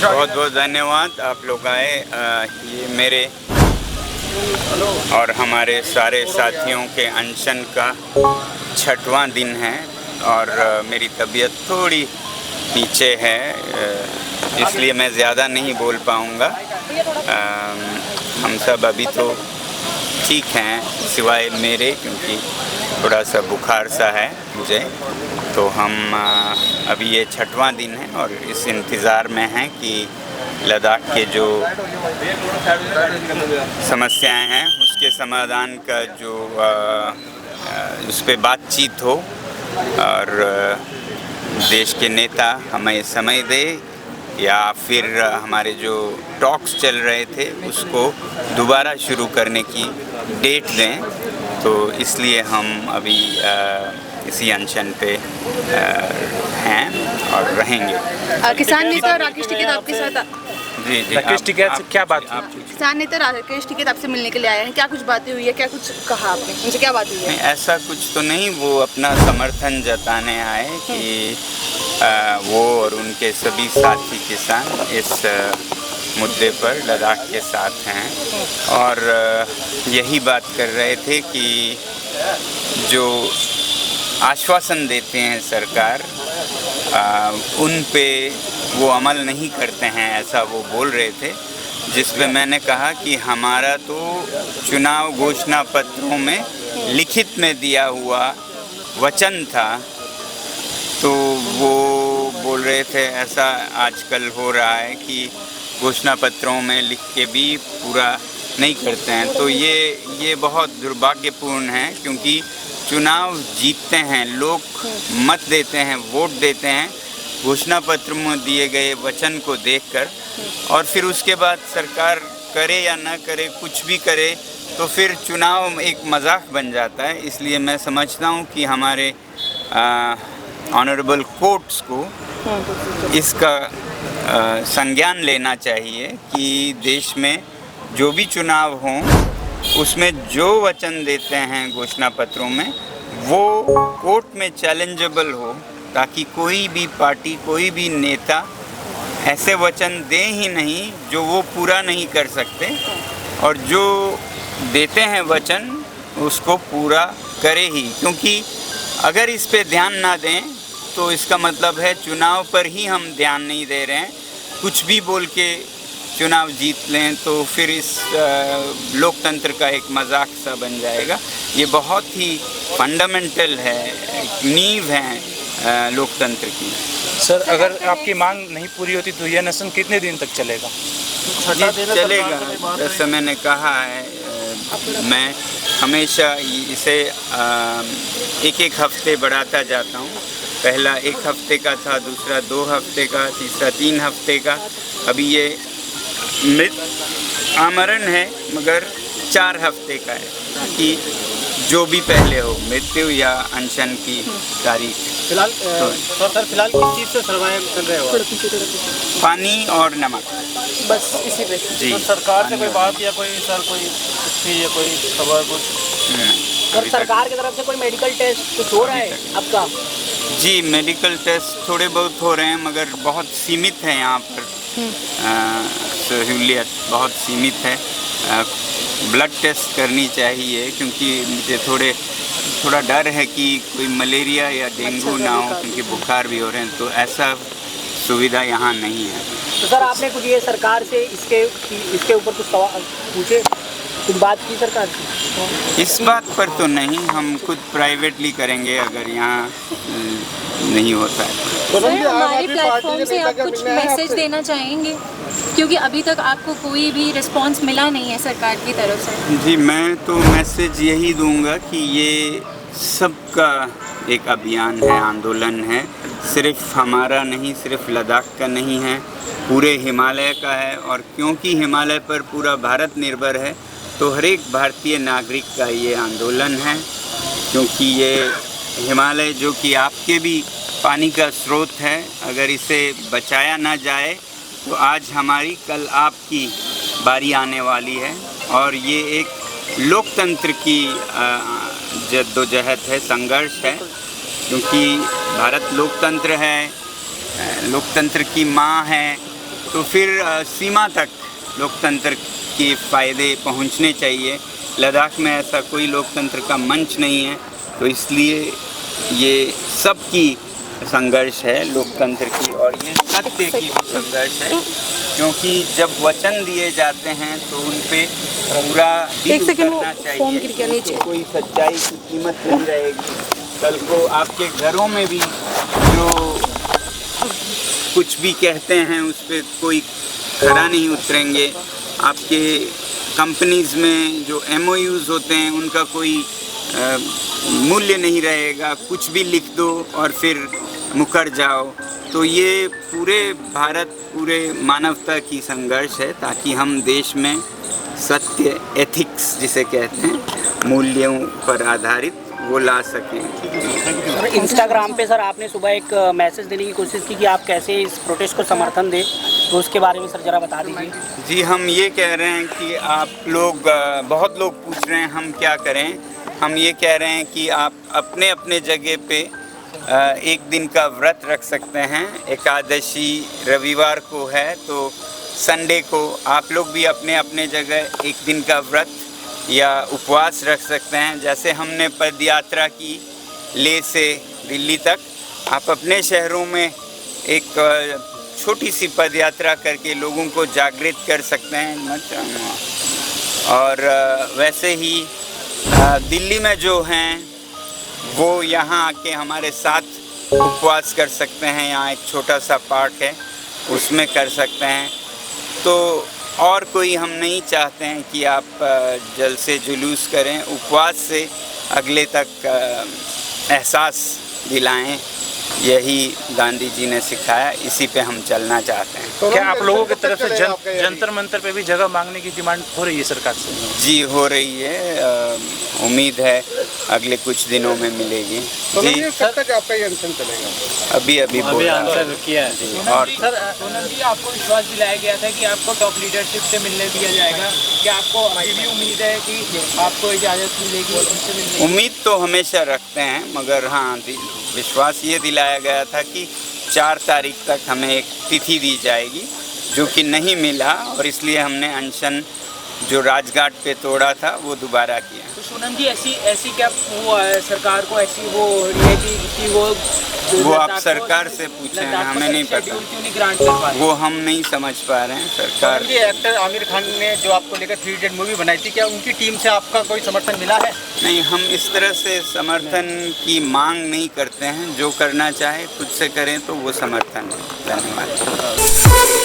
बहुत बहुत धन्यवाद आप लोग आए। ये मेरे और हमारे सारे साथियों के अनशन का 6वां दिन है और मेरी तबीयत थोड़ी पीछे है, इसलिए मैं ज़्यादा नहीं बोल पाऊँगा। हम सब अभी तो ठीक हैं सिवाय मेरे, क्योंकि थोड़ा सा बुखार सा है मुझे। तो हम अभी ये 6वां दिन है और इस इंतज़ार में हैं कि लद्दाख के जो समस्याएं हैं उसके समाधान का जो उस पर बातचीत हो और देश के नेता हमें समय दे या फिर हमारे जो टॉक्स चल रहे थे उसको दोबारा शुरू करने की डेट दें। तो इसलिए हम अभी इसी अनशन पे हैं और रहेंगे। किसान नेता राकेश टिकैत आपके साथ जी राकेश टिकैत से क्या बात हुई? किसान नेता राकेश टिकैत आपसे मिलने के लिए आए हैं, क्या कुछ बातें हुई है, क्या कुछ कहा आपने, उनसे क्या बात हुई है? नहीं, ऐसा कुछ तो नहीं। वो अपना समर्थन जताने आए कि वो और उनके सभी साथी किसान इस मुद्दे पर लद्दाख के साथ हैं और यही बात कर रहे थे कि जो आश्वासन देते हैं सरकार उन पे वो अमल नहीं करते हैं, ऐसा वो बोल रहे थे। जिस पे मैंने कहा कि हमारा तो चुनाव घोषणा पत्रों में लिखित में दिया हुआ वचन था। तो वो बोल रहे थे ऐसा आजकल हो रहा है कि घोषणा पत्रों में लिख के भी पूरा नहीं करते हैं। तो ये बहुत दुर्भाग्यपूर्ण है, क्योंकि चुनाव जीतते हैं लोग, मत देते हैं, वोट देते हैं घोषणा पत्र में दिए गए वचन को देखकर, और फिर उसके बाद सरकार करे या ना करे, कुछ भी करे, तो फिर चुनाव एक मजाक बन जाता है। इसलिए मैं समझता हूँ कि हमारे ऑनरेबल कोर्ट्स को इसका संज्ञान लेना चाहिए कि देश में जो भी चुनाव हों उसमें जो वचन देते हैं घोषणा पत्रों में वो कोर्ट में चैलेंजेबल हो, ताकि कोई भी पार्टी, कोई भी नेता ऐसे वचन दे ही नहीं जो वो पूरा नहीं कर सकते, और जो देते हैं वचन उसको पूरा करे ही। क्योंकि अगर इस पे ध्यान ना दें तो इसका मतलब है चुनाव पर ही हम ध्यान नहीं दे रहे हैं, कुछ भी बोल के चुनाव जीत लें तो फिर इस लोकतंत्र का एक मजाक सा बन जाएगा। ये बहुत ही फंडामेंटल है, नींव है लोकतंत्र की। सर, अगर आपकी मांग नहीं पूरी होती तो यह अनशन कितने दिन तक चलेगा? चलेगा, जैसे मैंने कहा है, मैं हमेशा इसे एक हफ्ते बढ़ाता जाता हूँ। पहला 1 हफ्ते का था, दूसरा 2 हफ्ते का, तीसरा 3 हफ्ते का। अभी ये आमरण है मगर 4 हफ्ते का है कि जो भी पहले हो, मृत्यु या अनशन की तारीख। फिलहाल फिलहाल किस चीज़ से सर्वाइव कर रहे हो? पानी और नमक, बस इसी पे जी। तो सरकार से कोई बात या कोई चिट्ठी या कोई खबर कुछ? और सरकार की तरफ से कोई मेडिकल टेस्ट कुछ हो रहा है आपका? जी, मेडिकल टेस्ट थोड़े बहुत हो रहे हैं मगर बहुत सीमित है यहाँ पर। सहूलियत बहुत सीमित है। ब्लड टेस्ट करनी चाहिए, क्योंकि मुझे थोड़ा डर है कि कोई मलेरिया या डेंगू ना हो, क्योंकि बुखार भी हो रहे हैं। तो ऐसा सुविधा यहाँ नहीं है। तो सर, आपने कुछ ये सरकार से इसके ऊपर कुछ सवाल पूछे, कुछ बात की सरकार से? इस बात पर तो नहीं, हम खुद प्राइवेटली करेंगे अगर यहाँ नहीं होता है। सर, हमारे प्लेटफॉर्म से आप कुछ मैसेज देना चाहेंगे, क्योंकि अभी तक आपको कोई भी रिस्पांस मिला नहीं है सरकार की तरफ से? जी, मैं तो मैसेज यही दूंगा कि ये सबका एक अभियान है, आंदोलन है। सिर्फ हमारा नहीं, सिर्फ लद्दाख का नहीं है, पूरे हिमालय का है। और क्योंकि हिमालय पर पूरा भारत निर्भर है तो हर एक भारतीय नागरिक का ये आंदोलन है, क्योंकि ये हिमालय जो कि आपके भी पानी का स्रोत है, अगर इसे बचाया ना जाए तो आज हमारी कल आपकी बारी आने वाली है। और ये एक लोकतंत्र की जद्दोजहद है, संघर्ष है, क्योंकि भारत लोकतंत्र है, लोकतंत्र की माँ है। तो फिर सीमा तक लोकतंत्र के फ़ायदे पहुंचने चाहिए। लद्दाख में ऐसा कोई लोकतंत्र का मंच नहीं है, तो इसलिए ये सबकी संघर्ष है लोकतंत्र की, और ये सत्य की भी संघर्ष है, क्योंकि जब वचन दिए जाते हैं तो उन पे पूरा एक सेकंड, वो करना फोन गिर गया चाहिए। नीचे। तो कोई सच्चाई की कीमत नहीं रहेगी। कल को आपके घरों में भी जो कुछ भी कहते हैं उस पर कोई खरा नहीं उतरेंगे। आपके कंपनीज़ में जो MOUs होते हैं उनका कोई मूल्य नहीं रहेगा। कुछ भी लिख दो और फिर मुकर जाओ। तो ये पूरे भारत, पूरे मानवता की संघर्ष है, ताकि हम देश में सत्य, एथिक्स जिसे कहते हैं, मूल्यों पर आधारित वो ला सकें। सर इंस्टाग्राम पे सर आपने सुबह एक मैसेज देने की कोशिश की कि आप कैसे इस प्रोटेस्ट को समर्थन दें, तो उसके बारे में सर ज़रा बता दीजिए। जी, हम ये कह रहे हैं कि आप लोग, बहुत लोग पूछ रहे हैं हम क्या करें। हम ये कह रहे हैं कि आप अपने अपने जगह पे एक दिन का व्रत रख सकते हैं। एकादशी रविवार को है, तो संडे को आप लोग भी अपने अपने जगह एक दिन का व्रत या उपवास रख सकते हैं। जैसे हमने पदयात्रा की लेह से दिल्ली तक, आप अपने शहरों में एक छोटी सी पदयात्रा करके लोगों को जागृत कर सकते हैं। और वैसे ही दिल्ली में जो हैं वो यहाँ आके हमारे साथ उपवास कर सकते हैं। यहाँ एक छोटा सा पार्क है, उसमें कर सकते हैं। तो और कोई हम नहीं चाहते हैं कि आप जल से जुलूस करें। उपवास से अगले तक एहसास दिलाएं, यही गांधी जी ने सिखाया, इसी पे हम चलना चाहते हैं। क्या आप लोगों की तरफ से जंतर मंतर पे भी जगह मांगने की डिमांड हो रही है सरकार से? जी, हो रही है। उम्मीद है अगले कुछ दिनों में मिलेगी। जी, कब तक आपका ये अनशन चलेगा? अभी बोला किया है। जी। और सर सोनम जी, आपको विश्वास दिलाया गया था कि आपको टॉप लीडरशिप से मिलने दिया जाएगा, क्या आपको अभी भी उम्मीद है कि आपको इजाज़त मिलेगी उनसे मिलने? उम्मीद तो हमेशा रखते हैं, मगर हाँ, विश्वास ये दिलाया गया था कि 4 तारीख तक हमें एक तिथि दी जाएगी, जो कि नहीं मिला, और इसलिए हमने अनशन जो राजघाट पे तोड़ा था वो दोबारा किया। तो सोनम जी, ऐसी क्या वो सरकार को ऐसी वो हो रही है कि वो आप सरकार से पूछें, हमें नहीं पता। क्यों नहीं ग्रांट कर पा रही? वो हम नहीं समझ पा रहे हैं। सरकार, ये एक्टर आमिर खान ने जो आपको लेकर 3 इडियट मूवी बनाई थी, क्या उनकी टीम से आपका कोई समर्थन मिला है? नहीं, हम इस तरह से समर्थन की मांग नहीं करते हैं। जो करना चाहे खुद से करें तो वो समर्थन है। धन्यवाद।